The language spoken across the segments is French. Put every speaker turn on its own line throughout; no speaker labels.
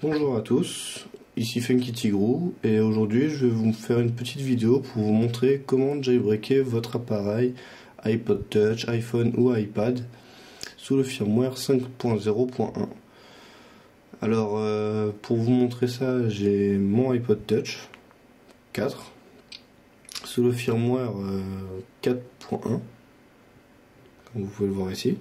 Bonjour à tous, ici Funky Tigrou et aujourd'hui je vais vous faire une petite vidéo pour vous montrer comment jailbreaker votre appareil iPod Touch, iPhone ou iPad sous le firmware 5.0.1. Alors pour vous montrer ça, j'ai mon iPod Touch 4 sous le firmware 4.1, comme vous pouvez le voir ici,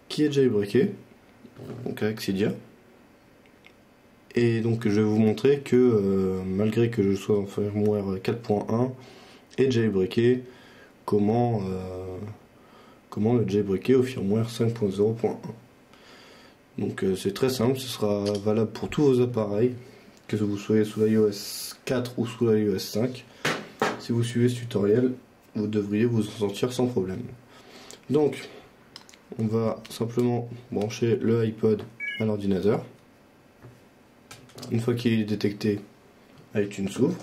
qui est jailbreaké, donc avec Cydia. Et donc je vais vous montrer que malgré que je sois en firmware 4.1 et jailbreaké, comment le jailbreaker au firmware 5.0.1. Donc c'est très simple, ce sera valable pour tous vos appareils, que vous soyez sous l'iOS 4 ou sous l'iOS 5. Si vous suivez ce tutoriel, vous devriez vous en sortir sans problème. Donc on va simplement brancher le iPod à l'ordinateur. Une fois qu'il est détecté, iTunes s'ouvre.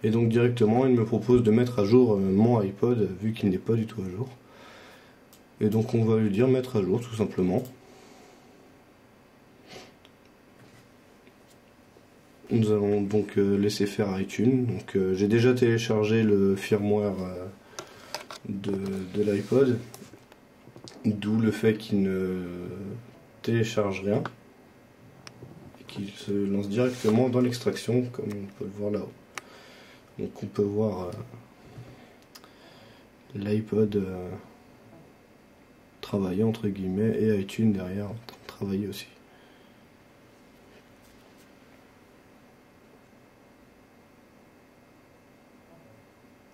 Et donc directement, il me propose de mettre à jour mon iPod, vu qu'il n'est pas du tout à jour. Et donc on va lui dire mettre à jour, tout simplement. Nous allons donc laisser faire iTunes. Donc j'ai déjà téléchargé le firmware de l'iPod, d'où le fait qu'il ne télécharge rien. Qui se lance directement dans l'extraction, comme on peut le voir là-haut. Donc on peut voir l'iPod travailler entre guillemets et iTunes derrière en train de travailler aussi.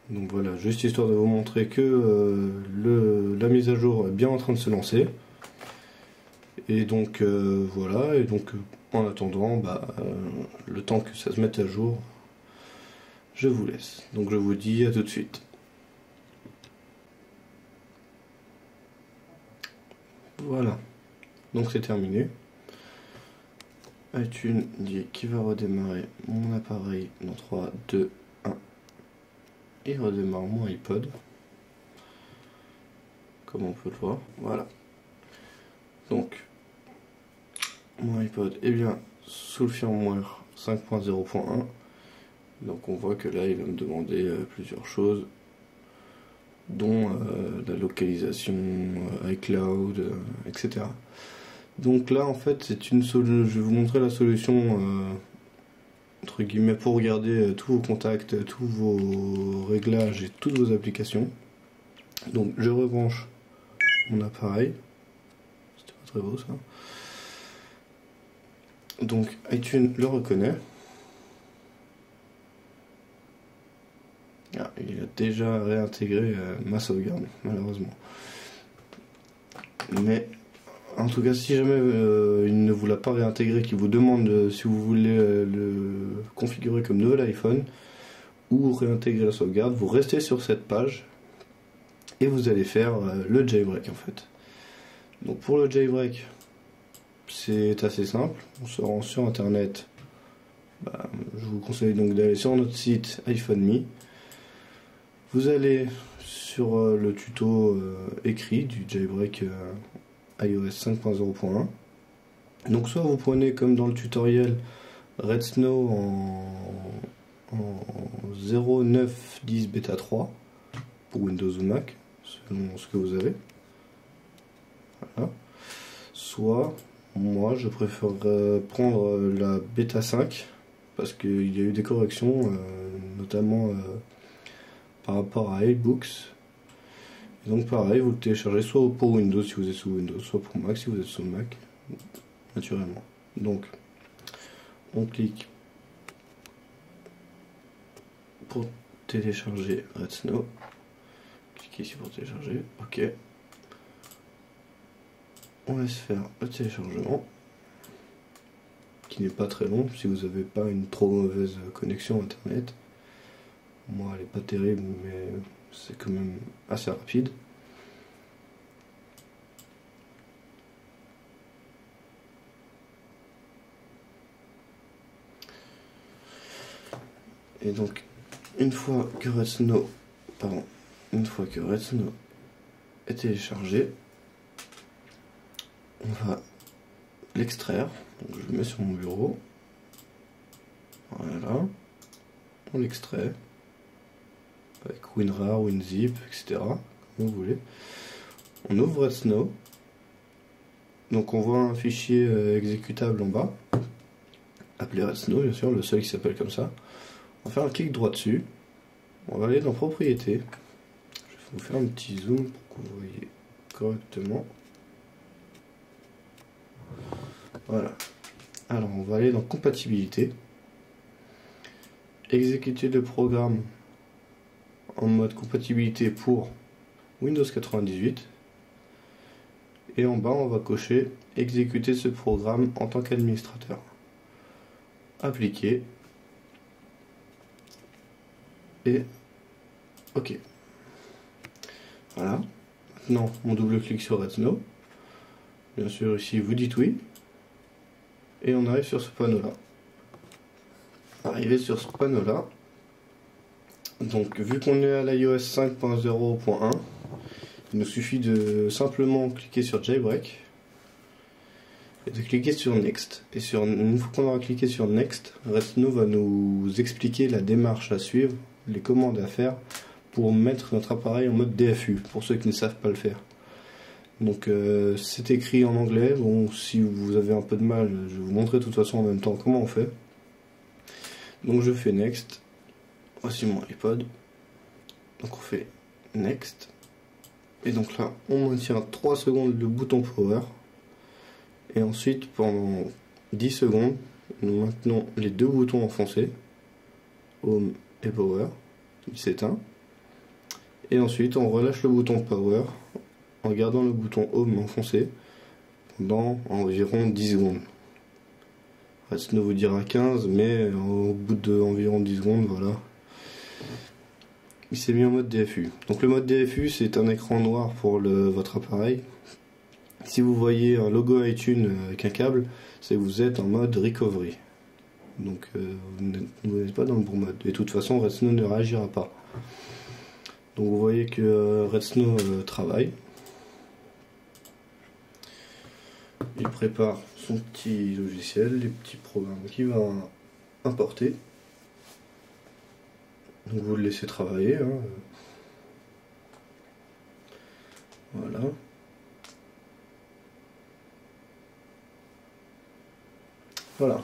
Donc voilà, juste histoire de vous montrer que la mise à jour est bien en train de se lancer. Et donc voilà, et donc en attendant, le temps que ça se mette à jour, je vous laisse. Donc je vous dis à tout de suite. Voilà, donc c'est terminé. iTunes dit qu'il va redémarrer mon appareil dans 3, 2, 1. Il redémarre mon iPod, comme on peut le voir. Voilà. Donc, mon iPod est bien sous le firmware 5.0.1. Donc on voit que là il va me demander plusieurs choses, dont la localisation, iCloud, etc. Donc là en fait c'est une solution, je vais vous montrer la solution entre guillemets pour regarder tous vos contacts, tous vos réglages et toutes vos applications. Donc je rebranche mon appareil, c'était pas très beau ça. Donc iTunes le reconnaît. Ah, il a déjà réintégré ma sauvegarde, malheureusement. Mais en tout cas, si jamais il ne vous l'a pas réintégré, qu'il vous demande si vous voulez le configurer comme nouvel iPhone ou réintégrer la sauvegarde, vous restez sur cette page et vous allez faire le jailbreak en fait. Donc pour le jailbreak, c'est assez simple. On se rend sur internet. Je vous conseille donc d'aller sur notre site iPhone.me. Vous allez sur le tuto écrit du jailbreak iOS 5.0.1. Donc soit vous prenez comme dans le tutoriel Red Snow en 0.9.10 bêta 3 pour Windows ou Mac, selon ce que vous avez. Voilà. Soit moi je préfère prendre la bêta 5 parce qu'il y a eu des corrections, notamment par rapport à iBooks. Et donc pareil, vous le téléchargez soit pour Windows si vous êtes sous Windows, soit pour Mac si vous êtes sous Mac, naturellement. Donc on clique pour télécharger Red Snow. Cliquez ici pour télécharger, ok. On laisse faire le téléchargement, qui n'est pas très long si vous n'avez pas une trop mauvaise connexion internet. Moi elle est pas terrible, mais c'est quand même assez rapide. Et donc une fois que Red Snow est téléchargé, on va l'extraire. Donc je le mets sur mon bureau. Voilà. On l'extrait. Avec WinRAR, WinZip, etc. Comme vous voulez. On ouvre RedSnow. Donc on voit un fichier exécutable en bas. Appelé RedSnow, bien sûr, le seul qui s'appelle comme ça. On va faire un clic droit dessus. On va aller dans Propriétés. Je vais vous faire un petit zoom pour que vous voyez correctement. Voilà. Alors on va aller dans Compatibilité. Exécuter le programme en mode compatibilité pour Windows 98. Et en bas on va cocher exécuter ce programme en tant qu'administrateur. Appliquer. Et OK. Voilà. Maintenant on double-clique sur RedSnow. Bien sûr ici vous dites oui. Et on arrive sur ce panneau là. Arrivé sur ce panneau là. Donc vu qu'on est à l'iOS 5.0.1, il nous suffit de simplement cliquer sur Jailbreak et de cliquer sur Next. Et une fois qu'on aura cliqué sur Next, RedSnow va nous expliquer la démarche à suivre, les commandes à faire pour mettre notre appareil en mode DFU, pour ceux qui ne savent pas le faire. Donc c'est écrit en anglais, bon si vous avez un peu de mal, je vais vous montrer de toute façon en même temps comment on fait. Donc je fais Next, voici mon iPod, donc on fait Next, et donc là on maintient 3 secondes le bouton Power, et ensuite pendant 10 secondes, nous maintenons les deux boutons enfoncés, Home et Power, il s'éteint, et ensuite on relâche le bouton Power, en gardant le bouton Home enfoncé pendant environ 10 secondes. RedSnow vous dira 15, mais au bout d'environ 10 secondes, voilà, il s'est mis en mode DFU. Donc le mode DFU, c'est un écran noir pour votre appareil. Si vous voyez un logo iTunes avec un câble, c'est que vous êtes en mode recovery. Donc vous n'êtes pas dans le bon mode. Et de toute façon, RedSnow ne réagira pas. Donc vous voyez que RedSnow travaille. Il prépare son petit logiciel, les petits programmes qu'il va importer. Donc vous le laissez travailler. Hein. Voilà. Voilà.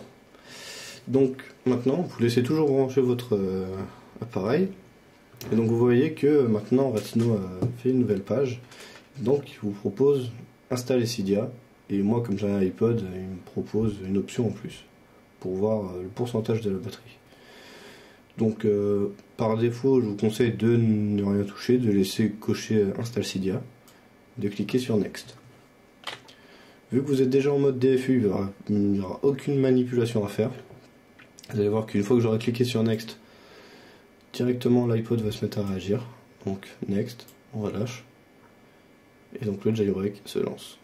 Donc maintenant, vous laissez toujours brancher votre appareil. Et donc vous voyez que maintenant RedSnow a fait une nouvelle page. Donc il vous propose installer Cydia. Et moi, comme j'ai un iPod, il me propose une option en plus pour voir le pourcentage de la batterie. Donc par défaut, je vous conseille de ne rien toucher, de laisser cocher Install Cydia, de cliquer sur Next. Vu que vous êtes déjà en mode DFU, il n'y aura aucune manipulation à faire. Vous allez voir qu'une fois que j'aurai cliqué sur Next, directement l'iPod va se mettre à réagir. Donc Next, on relâche. Et donc le jailbreak se lance.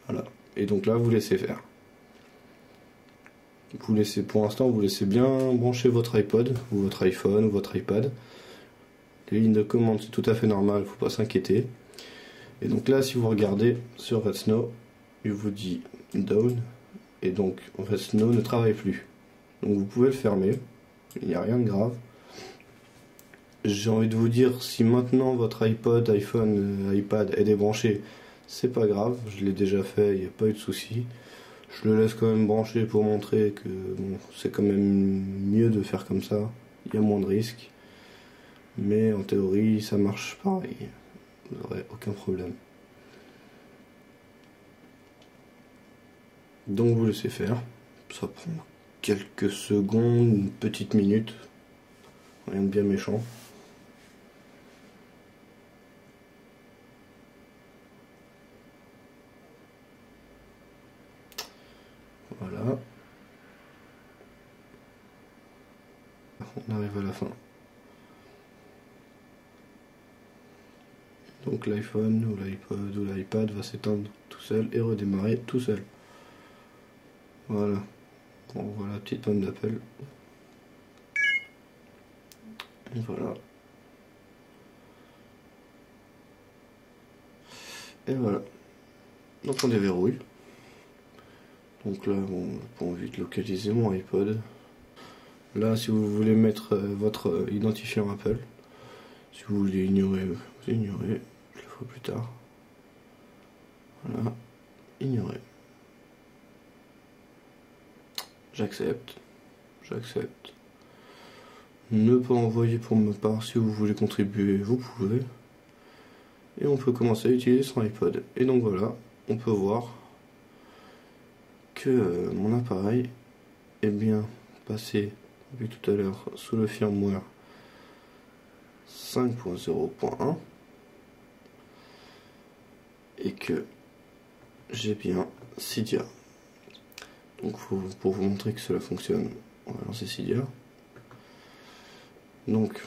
Voilà. Et donc là, vous laissez faire. Vous laissez, pour l'instant, vous laissez bien brancher votre iPod, ou votre iPhone, ou votre iPad. Les lignes de commande, c'est tout à fait normal, il ne faut pas s'inquiéter. Et donc là, si vous regardez sur RedSnow, il vous dit down, et donc RedSnow ne travaille plus. Donc vous pouvez le fermer, il n'y a rien de grave. J'ai envie de vous dire, si maintenant votre iPod, iPhone, iPad est débranché, c'est pas grave, je l'ai déjà fait, il n'y a pas eu de souci. Je le laisse quand même brancher pour montrer que bon, c'est quand même mieux de faire comme ça, il y a moins de risques. Mais en théorie, ça marche pareil, vous n'aurez aucun problème. Donc vous laissez faire, ça prend quelques secondes, une petite minute, rien de bien méchant. Voilà. On arrive à la fin. Donc l'iPhone ou l'iPod ou l'iPad va s'éteindre tout seul et redémarrer tout seul. Voilà. On voit la petite panne d'appel. Voilà. Et voilà. Donc on déverrouille. Donc là, bon, pour vite localiser mon iPod. Là, si vous voulez mettre votre identifiant Apple, si vous voulez ignorer, vous ignorez. Je le ferai plus tard. Voilà, ignorer. J'accepte. J'accepte. Ne pas envoyer pour ma part. Si vous voulez contribuer, vous pouvez. Et on peut commencer à utiliser son iPod. Et donc voilà, on peut voir que mon appareil est bien passé, vu tout à l'heure, sous le firmware 5.0.1 et que j'ai bien Cydia. Donc pour vous montrer que cela fonctionne, on va lancer Cydia. Donc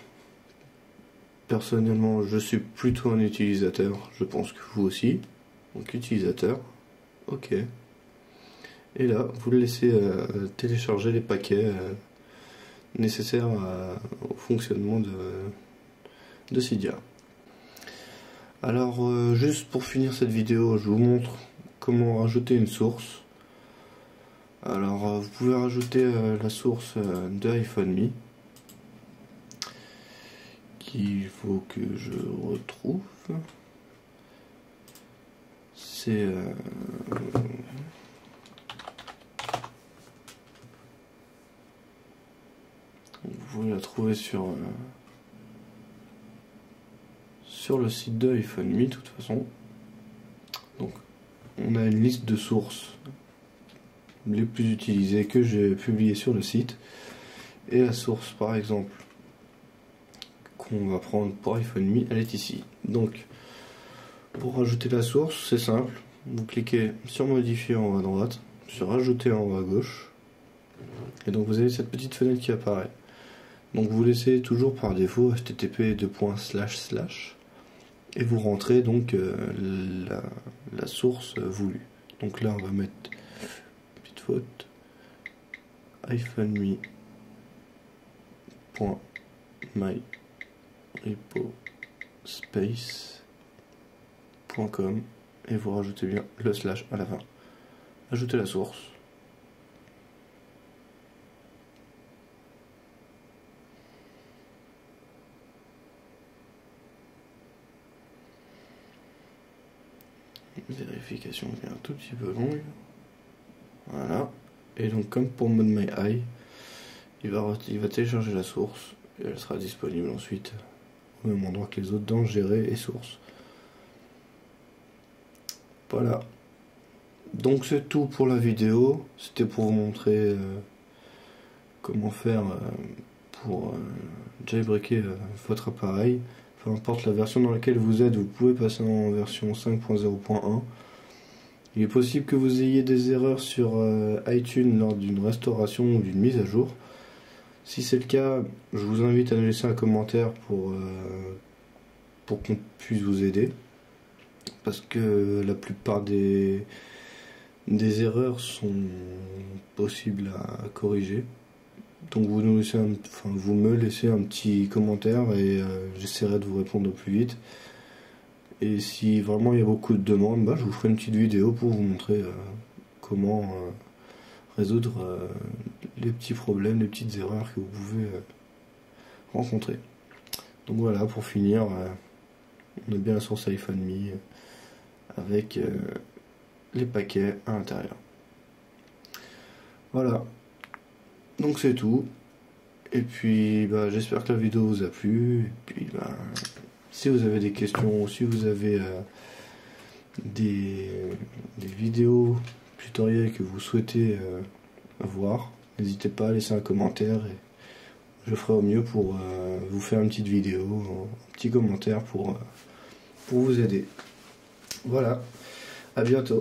personnellement je suis plutôt un utilisateur, je pense que vous aussi. Donc utilisateur, ok. Et là vous le laissez télécharger les paquets nécessaires au fonctionnement de Cydia. Alors juste pour finir cette vidéo, je vous montre comment rajouter une source. Alors vous pouvez rajouter la source de iPhone Me, qu'il faut que je retrouve. C'est vous pouvez la trouver sur le site de iPhone Me de toute façon. Donc on a une liste de sources les plus utilisées que j'ai publiées sur le site, et la source par exemple qu'on va prendre pour iPhone Me, elle est ici. Donc pour rajouter la source, c'est simple, vous cliquez sur modifier en haut à droite, sur ajouter en haut à gauche, et donc vous avez cette petite fenêtre qui apparaît. Donc vous laissez toujours par défaut http et vous rentrez donc la source voulue. Donc là on va mettre petite faute iPhoneMe.myrepospace.com et vous rajoutez bien le slash à la fin. Ajoutez la source. Vérification qui est un tout petit peu longue. Voilà. Et donc comme pour Mode My Eye, il va télécharger la source et elle sera disponible ensuite au même endroit que les autres dans Gérer et Sources. Voilà. Donc c'est tout pour la vidéo. C'était pour vous montrer comment faire pour jailbreaker votre appareil. Peu importe la version dans laquelle vous êtes, vous pouvez passer en version 5.0.1. Il est possible que vous ayez des erreurs sur iTunes lors d'une restauration ou d'une mise à jour. Si c'est le cas, je vous invite à nous laisser un commentaire pour qu'on puisse vous aider. Parce que la plupart des erreurs sont possibles à corriger. Donc vous me laissez un petit commentaire et j'essaierai de vous répondre au plus vite. Et si vraiment il y a beaucoup de demandes, je vous ferai une petite vidéo pour vous montrer comment résoudre les petits problèmes, les petites erreurs que vous pouvez rencontrer. Donc voilà, pour finir, on a bien la source iPhone Me avec les paquets à l'intérieur. Voilà. Donc c'est tout. Et puis j'espère que la vidéo vous a plu. Et puis si vous avez des questions ou si vous avez des vidéos tutoriels que vous souhaitez voir, n'hésitez pas à laisser un commentaire et je ferai au mieux pour vous faire une petite vidéo, un petit commentaire pour vous aider. Voilà, à bientôt.